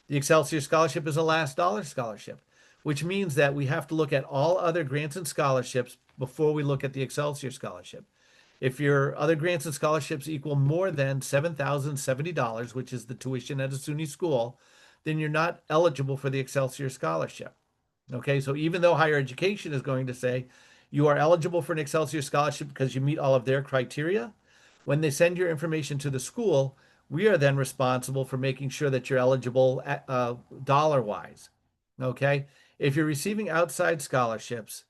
The Excelsior Scholarship is a last dollar scholarship, which means that we have to look at all other grants and scholarships before we look at the Excelsior Scholarship. If your other grants and scholarships equal more than $7,070, which is the tuition at a SUNY school, then you're not eligible for the Excelsior Scholarship. Okay, so even though higher education is going to say you are eligible for an Excelsior Scholarship because you meet all of their criteria, when they send your information to the school, we are then responsible for making sure that you're eligible dollar wise. Okay, if you're receiving outside scholarships,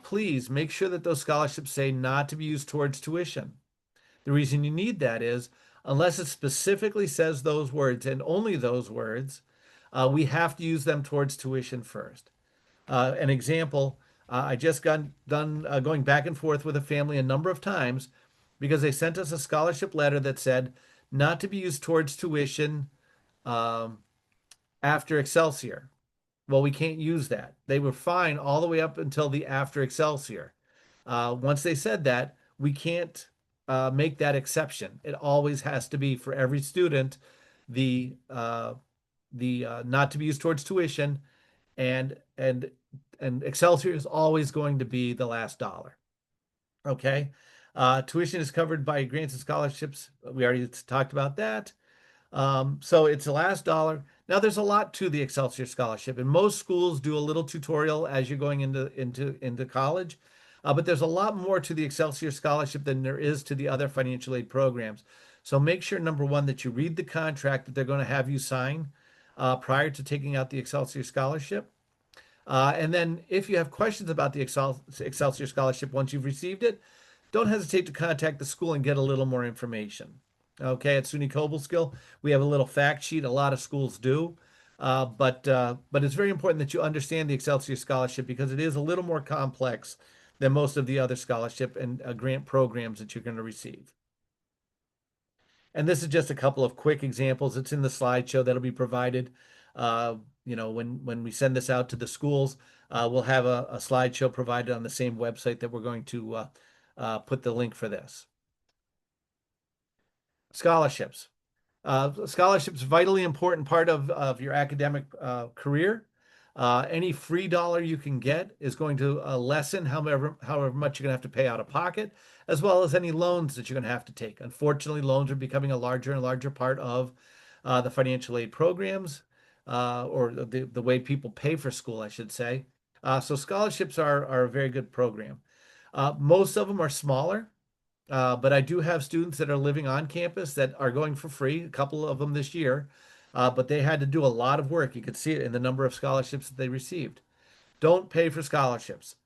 please make sure that those scholarships say not to be used towards tuition. The reason you need that is unless it specifically says those words and only those words, we have to use them towards tuition first. An example, I just got done going back and forth with a family a number of times because they sent us a scholarship letter that said not to be used towards tuition um, after Excelsior. Well, we can't use that. They were fine all the way up until the after Excelsior. Once they said that, we can't make that exception. It always has to be for every student the not to be used towards tuition, and and and Excelsior is always going to be the last dollar. Okay. Tuition is covered by grants and scholarships. We already talked about that. So it's the last dollar. Now there's a lot to the Excelsior Scholarship, and most schools do a little tutorial as you're going into college. But there's a lot more to the Excelsior Scholarship than there is to the other financial aid programs. So make sure, number one, that you read the contract that they're going to have you sign prior to taking out the Excelsior Scholarship. And then if you have questions about the Excelsior Scholarship once you've received it, don't hesitate to contact the school and get a little more information. Okay, at SUNY Cobleskill, we have a little fact sheet. A lot of schools do. But it's very important that you understand the Excelsior Scholarship because it is a little more complex than most of the other scholarship and grant programs that you're going to receive. And this is just a couple of quick examples. It's in the slideshow that'll be provided. When we send this out to the schools, we'll have a slideshow provided on the same website that we're going to put the link for this. Scholarships. Scholarships, vitally important part of your academic career. Any free dollar you can get is going to lessen however much you're going to have to pay out of pocket, as well as any loans that you're going to have to take. Unfortunately, loans are becoming a larger and larger part of the financial aid programs. or the way people pay for school, I should say. So scholarships are a very good program. Most of them are smaller, but I do have students that are living on campus that are going for free, a couple of them this year, but they had to do a lot of work. You could see it in the number of scholarships that they received. Don't pay for scholarships.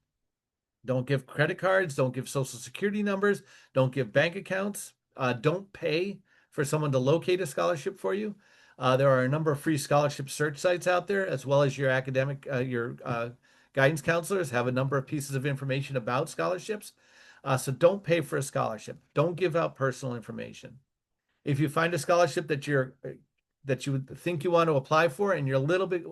Don't give credit cards. Don't give social security numbers. Don't give bank accounts. Don't pay for someone to locate a scholarship for you. There are a number of free scholarship search sites out there, as well as your guidance counselors have a number of pieces of information about scholarships. So don't pay for a scholarship. Don't give out personal information. If you find a scholarship that you would think you want to apply for and you're a little bit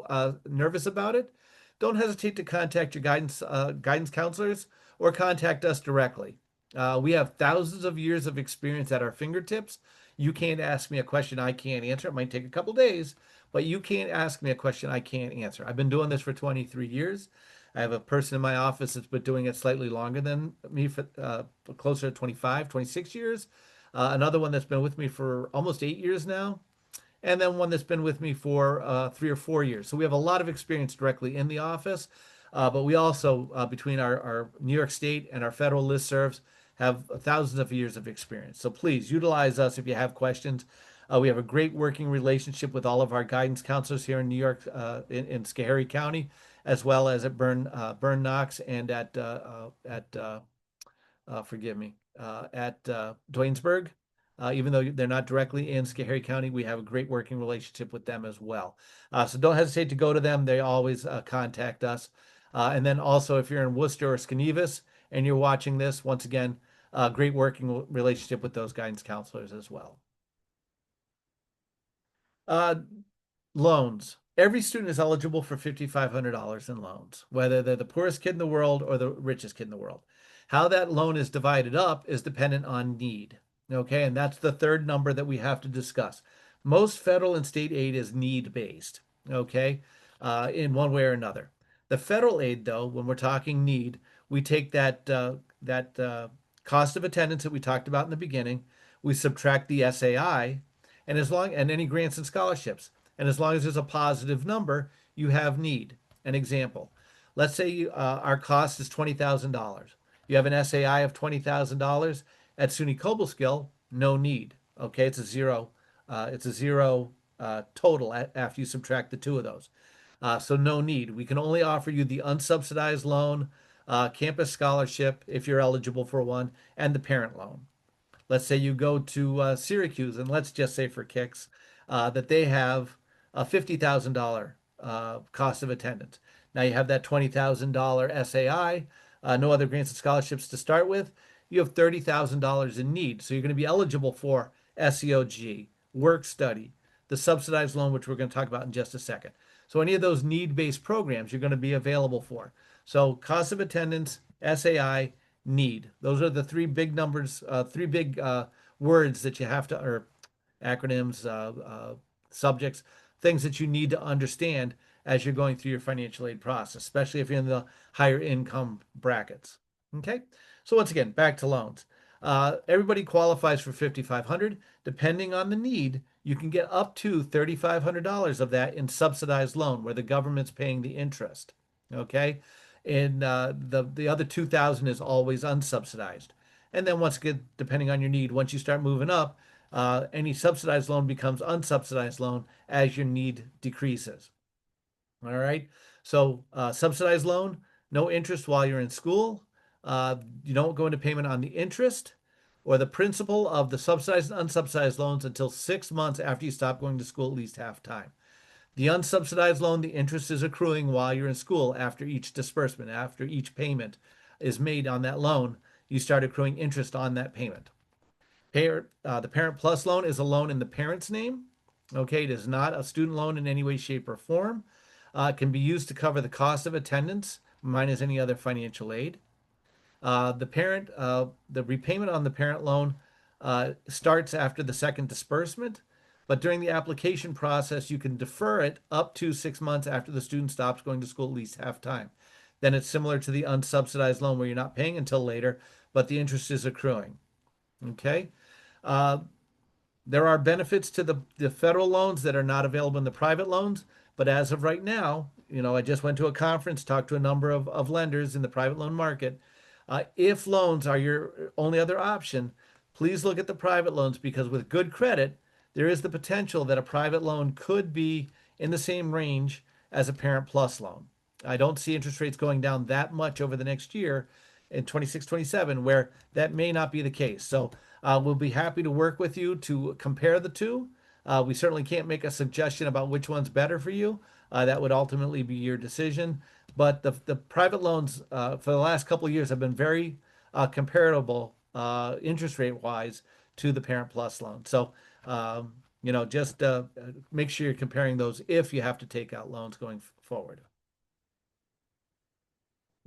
nervous about it, don't hesitate to contact your guidance counselors or contact us directly. We have thousands of years of experience at our fingertips. You can't ask me a question I can't answer. It might take a couple days, but you can't ask me a question I can't answer. I've been doing this for 23 years. I have a person in my office that's been doing it slightly longer than me for closer to 25, 26 years. Another one that's been with me for almost 8 years now, and then one that's been with me for 3 or 4 years. So we have a lot of experience directly in the office, but we also, between our New York State and our federal listservs, have thousands of years of experience. So please utilize us if you have questions. We have a great working relationship with all of our guidance counselors here in New York, in Schoharie County, as well as at Bern Knox and forgive me, at Duanesburg. Even though they're not directly in Schoharie County, we have a great working relationship with them as well. So don't hesitate to go to them. They always contact us. And then also, if you're in Worcester or Skenevis and you're watching this, once again, great working relationship with those guidance counselors as well. Uh, Loans. Every student is eligible for $5,500 in loans, whether they're the poorest kid in the world or the richest kid in the world. How that loan is divided up is dependent on need. Okay, and that's the third number that we have to discuss. Most federal and state aid is need based, okay, in one way or another. The federal aid, though, when we're talking need, we take that cost of attendance that we talked about in the beginning, we subtract the SAI, and any grants and scholarships. And as long as there's a positive number, you have need. An example, let's say our cost is $20,000. You have an SAI of $20,000 at SUNY Cobleskill, no need. Okay, it's a zero. It's a zero total after you subtract the two of those. So no need. We can only offer you the unsubsidized loan, campus scholarship if you're eligible for one, and the parent loan. Let's say you go to Syracuse, and let's just say for kicks that they have a $50,000 cost of attendance. Now you have that $20,000 SAI, no other grants and scholarships to start with. You have $30,000 in need. So you're going to be eligible for SEOG, work study, the subsidized loan, which we're going to talk about in just a second. So any of those need-based programs you're going to be available for. So cost of attendance, SAI, need. Those are the three big numbers, three big words that you have to, or acronyms, subjects, things that you need to understand as you're going through your financial aid process, especially if you're in the higher income brackets. Okay, so once again, back to loans. Everybody qualifies for 5,500. Depending on the need, you can get up to $3,500 of that in subsidized loan, where the government's paying the interest. Okay, and the other 2,000 is always unsubsidized. And then once again, depending on your need, once you start moving up, any subsidized loan becomes unsubsidized loan as your need decreases. All right. So subsidized loan, no interest while you're in school. You don't go into payment on the interest or the principal of the subsidized and unsubsidized loans until 6 months after you stop going to school, at least half time. The unsubsidized loan, the interest is accruing while you're in school after each disbursement, after each payment is made on that loan, you start accruing interest on that payment. The Parent Plus loan is a loan in the parent's name. Okay, it is not a student loan in any way, shape, or form. It can be used to cover the cost of attendance, minus any other financial aid. The repayment on the parent loan starts after the second disbursement, but during the application process, you can defer it up to 6 months after the student stops going to school at least half time. Then it's similar to the unsubsidized loan where you're not paying until later, but the interest is accruing. Okay. Uh, There are benefits to the federal loans that are not available in the private loans, but as of right now, I just went to a conference, talked to a number of lenders in the private loan market. If loans are your only other option, please look at the private loans because with good credit, there is the potential that a private loan could be in the same range as a Parent Plus loan. I don't see interest rates going down that much over the next year in 26, 27, where that may not be the case. So we'll be happy to work with you to compare the two. We certainly can't make a suggestion about which one's better for you. That would ultimately be your decision. But the private loans for the last couple of years have been very comparable interest rate wise to the Parent Plus loan. So, just make sure you're comparing those if you have to take out loans going forward.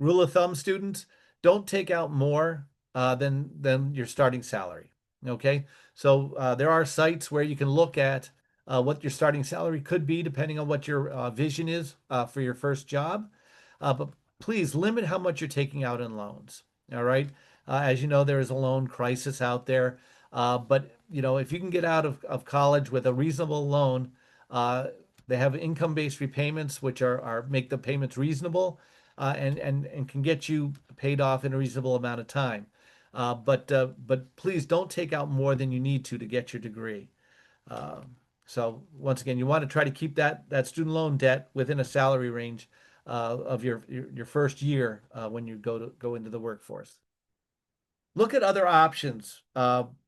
Rule of thumb, students, don't take out more than your starting salary. Okay, so there are sites where you can look at what your starting salary could be depending on what your vision is for your first job. But please limit how much you're taking out in loans. All right, as you know, there is a loan crisis out there. But if you can get out of college with a reasonable loan, uh, they have income-based repayments, which are make the payments reasonable and can get you paid off in a reasonable amount of time. But please don't take out more than you need to get your degree. Uh, so once again, you want to try to keep that student loan debt within a salary range of your first year when you go into the workforce. Look at other options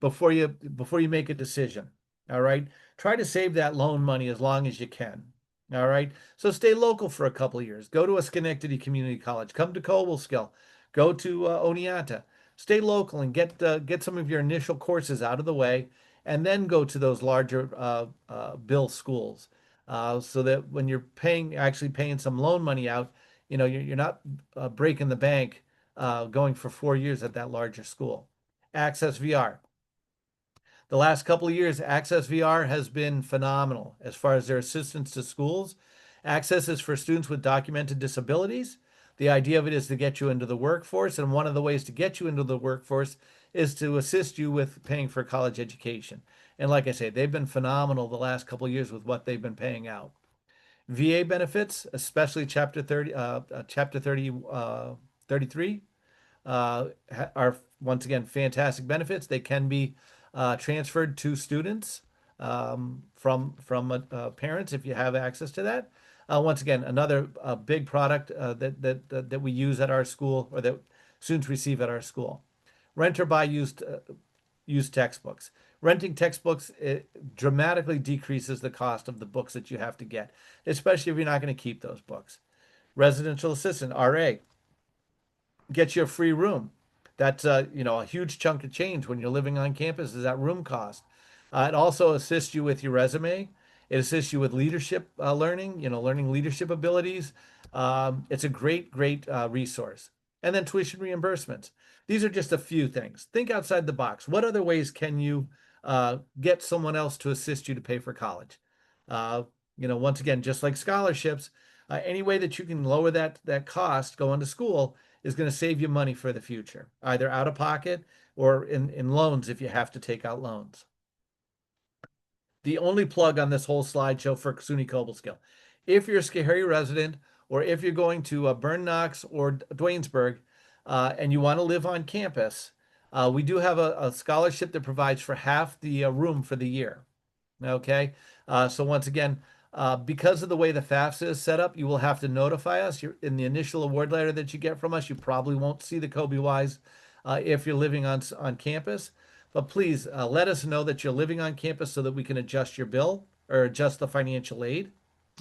before you make a decision. All right. Try to save that loan money as long as you can. All right. So stay local for a couple of years. Go to a Schenectady Community College. Come to Cobleskill. Go to Oneonta. Stay local and get some of your initial courses out of the way, and then go to those larger bill schools, so that when you're actually paying some loan money out, you're not breaking the bank going for 4 years at that larger school. Access VR. The last couple of years, Access VR has been phenomenal as far as their assistance to schools. Access is for students with documented disabilities. The idea of it is to get you into the workforce, and one of the ways to get you into the workforce is to assist you with paying for college education. And like I say, they've been phenomenal the last couple of years with what they've been paying out. VA benefits, especially Chapter 30, 33, are once again fantastic benefits. They can be transferred to students from parents if you have access to that. Once again, another big product that we use at our school or that students receive at our school. Rent or buy used textbooks. Renting textbooks, it dramatically decreases the cost of the books that you have to get, especially if you're not going to keep those books. Residential assistant, RA, gets you a free room. That's a huge chunk of change when you're living on campus is that room cost. It also assists you with your resume. It assists you with leadership learning, learning leadership abilities. It's a great resource. And then tuition reimbursements. These are just a few things. Think outside the box. What other ways can you get someone else to assist you to pay for college? Once again, just like scholarships, any way that you can lower that cost going to school is going to save you money for the future, either out of pocket or in loans if you have to take out loans. The only plug on this whole slideshow for SUNY Cobleskill. If you're a Schoharie resident or if you're going to Burn Knox or Dwaynesburg and you want to live on campus, we do have a scholarship that provides for half the room for the year. Okay. So once again, because of the way the FAFSA is set up, you will have to notify us. In the initial award letter that you get from us, you probably won't see the Kobe Wise if you're living on campus. But please let us know that you're living on campus so that we can adjust your bill or adjust the financial aid.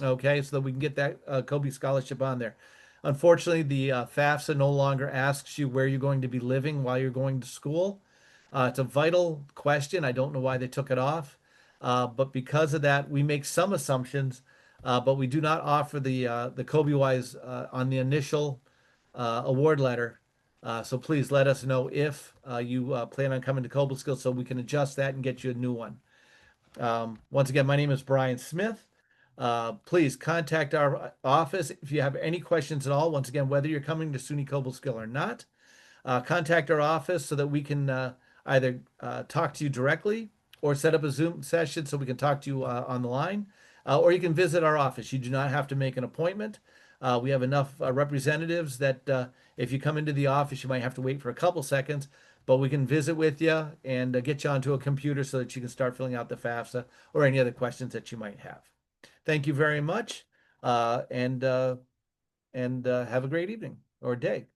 Okay, so that we can get that Kobe scholarship on there. Unfortunately, the FAFSA no longer asks you where you're going to be living while you're going to school. It's a vital question. I don't know why they took it off. But because of that, we make some assumptions, but we do not offer the Kobe Wise on the initial award letter. So please let us know if you plan on coming to Cobleskill so we can adjust that and get you a new one. Once again, my name is Brian Smith. Please contact our office if you have any questions at all. Once again, whether you're coming to SUNY Cobleskill or not, contact our office so that we can either talk to you directly or set up a Zoom session so we can talk to you on the line, or you can visit our office. You do not have to make an appointment. We have enough representatives that if you come into the office, you might have to wait for a couple seconds, but we can visit with you and get you onto a computer so that you can start filling out the FAFSA or any other questions that you might have. Thank you very much, and have a great evening or day.